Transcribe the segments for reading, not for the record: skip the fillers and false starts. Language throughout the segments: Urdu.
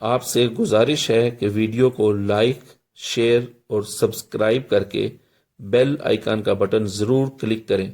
آپ سے گزارش ہے کہ ویڈیو کو لائک، شیئر اور سبسکرائب کر کے بیل آئیکن کا بٹن ضرور کلک کریں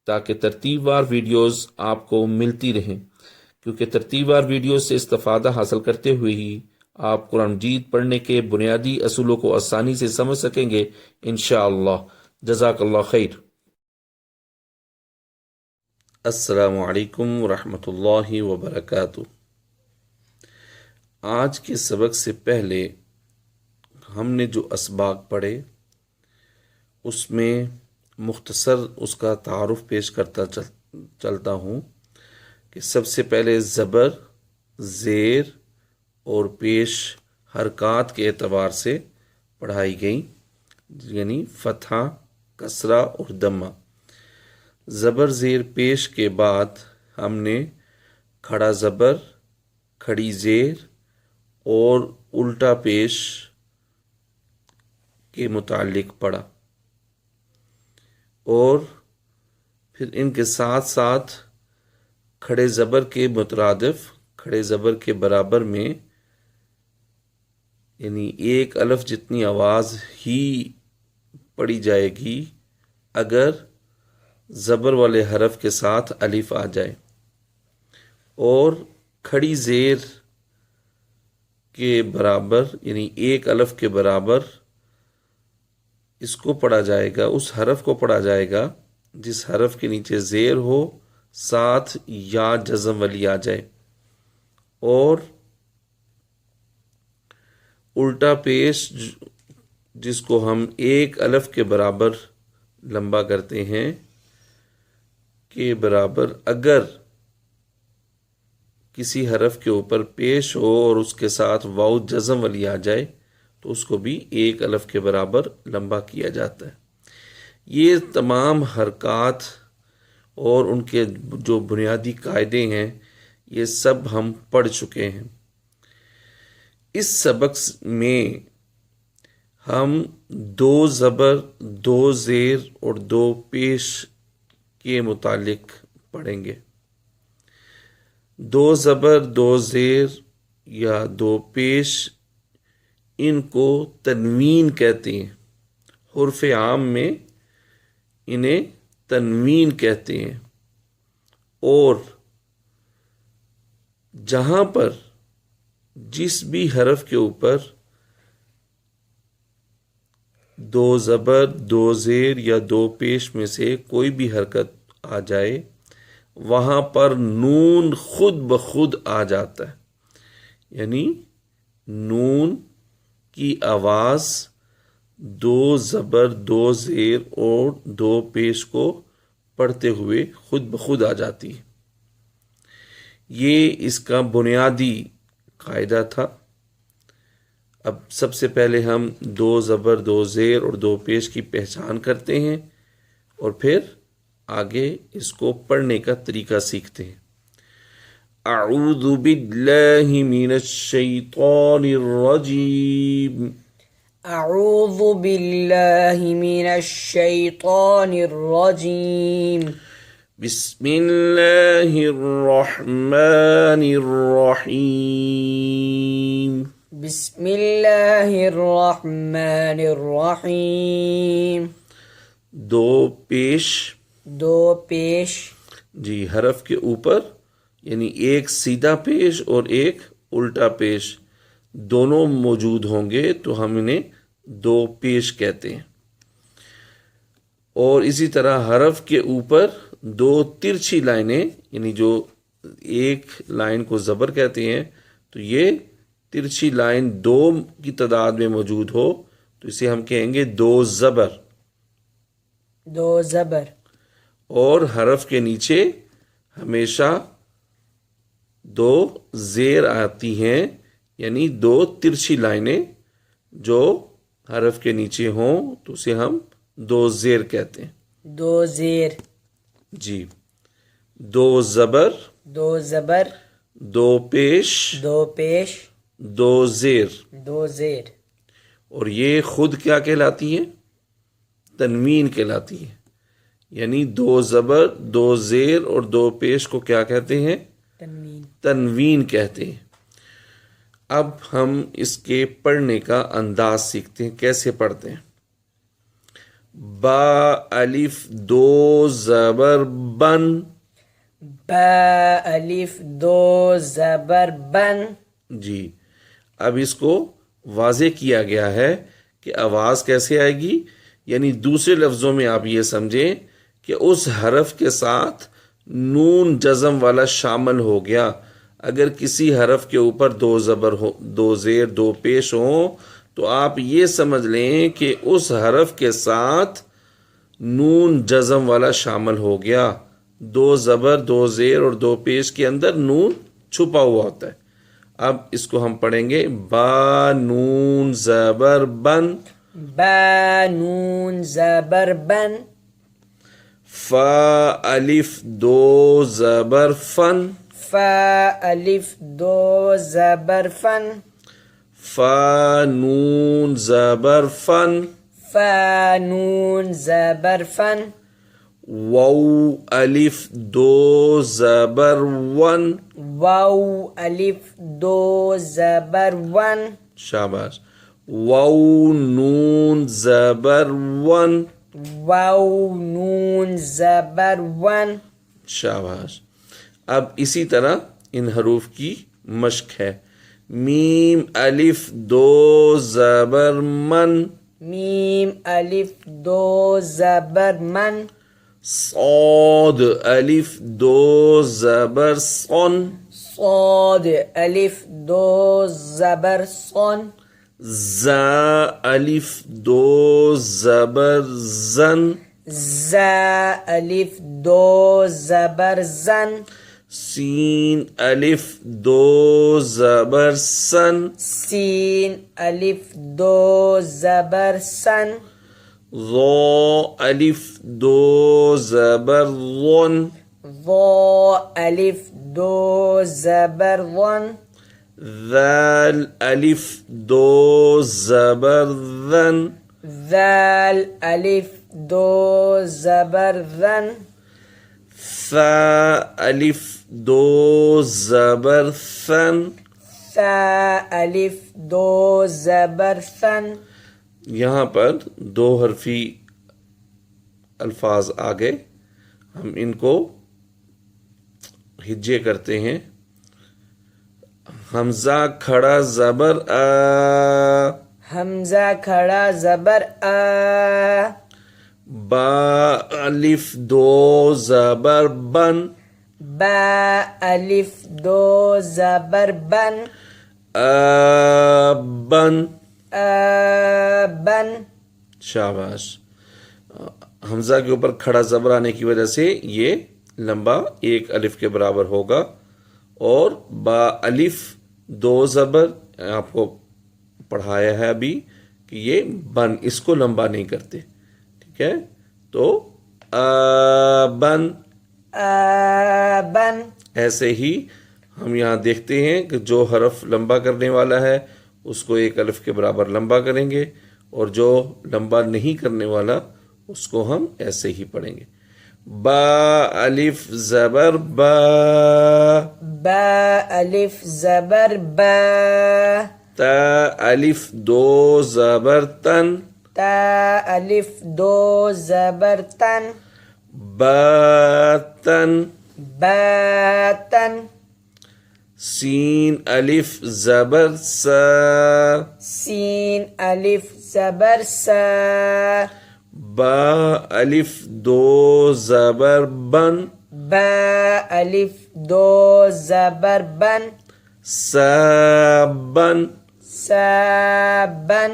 تاکہ ترتیب وار ویڈیوز آپ کو ملتی رہیں، کیونکہ ترتیب وار ویڈیوز سے استفادہ حاصل کرتے ہوئے ہی آپ قرآن مجید پڑھنے کے بنیادی اصولوں کو آسانی سے سمجھ سکیں گے انشاءاللہ۔ جزاک اللہ خیر۔ السلام علیکم ورحمۃ اللہ وبرکاتہ۔ آج کے سبق سے پہلے ہم نے جو اسباق پڑھے اس میں مختصر اس کا تعارف پیش کرتا چلتا ہوں کہ سب سے پہلے زبر، زیر اور پیش حرکات کے اعتبار سے پڑھائی گئی، یعنی فتحہ، کسرہ اور دمہ۔ زبر زیر پیش کے بعد ہم نے کھڑا زبر، کھڑی زیر اور الٹا پیش کے متعلق پڑھا، اور پھر ان کے ساتھ ساتھ کھڑے زبر کے مترادف، کھڑے زبر کے برابر میں، یعنی ایک الف جتنی آواز ہی پڑھی جائے گی اگر زبر والے حرف کے ساتھ الف آ جائے، اور کھڑی زیر کے برابر یعنی ایک الف کے برابر اس کو پڑھا جائے گا، اس حرف کو پڑھا جائے گا جس حرف کے نیچے زیر ہو، ساتھ یا جزم والی آ جائے، اور الٹا پیش جس کو ہم ایک الف کے برابر لمبا کرتے ہیں کے برابر اگر کسی حرف کے اوپر پیش ہو اور اس کے ساتھ واو جزم والی آ جائے تو اس کو بھی ایک الف کے برابر لمبا کیا جاتا ہے۔ یہ تمام حرکات اور ان کے جو بنیادی قاعدے ہیں یہ سب ہم پڑھ چکے ہیں۔ اس سبق میں ہم دو زبر، دو زیر اور دو پیش کے متعلق پڑھیں گے۔ دو زبر، دو زیر یا دو پیش، ان کو تنوین کہتے ہیں، حرف عام میں انہیں تنوین کہتے ہیں، اور جہاں پر جس بھی حرف کے اوپر دو زبر، دو زیر یا دو پیش میں سے کوئی بھی حرکت آ جائے وہاں پر نون خود بخود آ جاتا ہے، یعنی نون کی آواز دو زبر، دو زیر اور دو پیش کو پڑھتے ہوئے خود بخود آ جاتی ہے۔ یہ اس کا بنیادی قاعدہ تھا۔ اب سب سے پہلے ہم دو زبر، دو زیر اور دو پیش کی پہچان کرتے ہیں اور پھر آگے اس کو پڑھنے کا طریقہ سیکھتے ہیں۔ اعوذ باللہ من الشیطان الرجیم۔ اعوذ باللہ من الشیطان الرجیم۔ بسم اللہ الرحمن الرحیم۔ بسم اللہ الرحمن الرحیم۔ دو پیش، دو پیش، جی، حرف کے اوپر، یعنی ایک سیدھا پیش اور ایک الٹا پیش دونوں موجود ہوں گے تو ہم انہیں دو پیش کہتے ہیں، اور اسی طرح حرف کے اوپر دو ترچھی لائنیں، یعنی جو ایک لائن کو زبر کہتے ہیں تو یہ ترچھی لائن دو کی تعداد میں موجود ہو تو اسے ہم کہیں گے دو زبر۔ دو زبر، اور حرف کے نیچے ہمیشہ دو زیر آتی ہیں، یعنی دو ترچھی لائنیں جو حرف کے نیچے ہوں تو اسے ہم دو زیر کہتے ہیں۔ دو زیر، جی، دو زبر، دو زبر، دو پیش، دو پیش، دو زیر، دو زیر، اور یہ خود کیا کہلاتی ہے؟ تنوین کہلاتی ہے، یعنی دو زبر، دو زیر اور دو پیش کو کیا کہتے ہیں؟ تنوین۔ تنوین کہتے ہیں۔ اب ہم اس کے پڑھنے کا انداز سیکھتے ہیں، کیسے پڑھتے ہیں. با الف دو زبر بن. با الف دو زبر بن. جی، اب اس کو واضح کیا گیا ہے کہ آواز کیسے آئے گی. یعنی دوسرے لفظوں میں آپ یہ سمجھیں کہ اس حرف کے ساتھ نون جزم والا شامل ہو گیا. اگر کسی حرف کے اوپر دو زبر ہو، دو زیر، دو پیش ہوں، تو آپ یہ سمجھ لیں کہ اس حرف کے ساتھ نون جزم والا شامل ہو گیا. دو زبر، دو زیر اور دو پیش کے اندر نون چھپا ہوا ہوتا ہے. اب اس کو ہم پڑھیں گے. با نون زبر بن. با نون زبر بن. فا الف دو زبر فن. فا الف دو زبر فن. فا نون زبر فن. فا نون زبر فن. واو الف دو زبر ون. واو الف دو زبر ون. شاباش. واو نون زبر ون. واو نون زبر ون. شاباش. اب اسی طرح ان حروف کی مشق ہے. میم الف دو زبر من. میم الف دو زبر من. صاد الف دو زبر صن. صاد الف دو زبر صن. زا الف دو زبر زن. زا الف دو زبر زن. سین الف دو زبر سن. سین الف دو زبر سن. ظا الف دو زبر ظن. ظا الف دو زبر ظن. ذال الف دو زبر ذن. ذال الف دو زبر ذن. ثا الف دو زبر ثن. ثا الف دو زبر ثن. یہاں پر دو حرفی الفاظ آ گئے. ہم ان کو ہجے کرتے ہیں. حمزہ کھڑا زبر آ. حمزہ کھڑا زبر آ. با الف دو زبر بن. با الف دو زبر بن. بن. بن. شاباش. حمزہ کے اوپر کھڑا زبر آنے کی وجہ سے یہ لمبا ایک الف کے برابر ہوگا. اور با الف دو زبر آپ کو پڑھایا ہے ابھی کہ یہ بن، اس کو لمبا نہیں کرتے. ٹھیک ہے، تو بن. بن. ایسے ہی ہم یہاں دیکھتے ہیں کہ جو حرف لمبا کرنے والا ہے اس کو ایک الف کے برابر لمبا کریں گے، اور جو لمبا نہیں کرنے والا اس کو ہم ایسے ہی پڑھیں گے. با الف زبر با. با الف زبر با. تا الف دو زبر تن. تا الف دو زبر تن. باتن. باتن. سین الف زبر سا. سین الف زبر سا. با الف دو زبر بن. با الف دو زبر بن. سابن. سابن.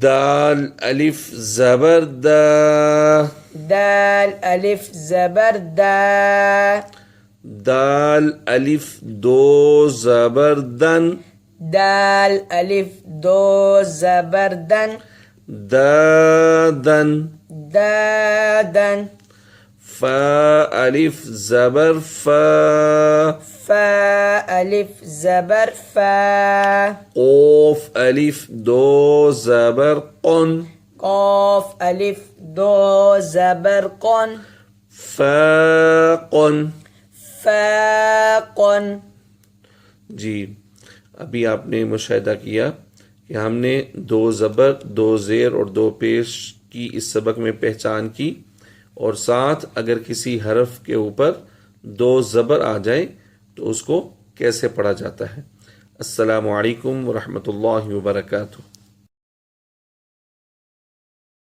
دال الف زبر دا. دال الف زبر دا. دال الف دو زبر دن. دال الف دو زبر دن. دادن. دادن. فا الف زبر فا. فا الف زبر فا. قوف الف دو زبر قن. قاف الف دو زبر قن. فاقن. فاقن. جی، ابھی آپ نے مشاہدہ کیا کہ ہم نے 2 زبر 2 زیر اور 2 پیش کی اس سبق میں پہچان کی، اور ساتھ اگر کسی حرف کے اوپر 2 زبر آ جائے تو اس کو کیسے پڑھا جاتا ہے۔ السلام علیکم ورحمۃ اللہ وبرکاتہ۔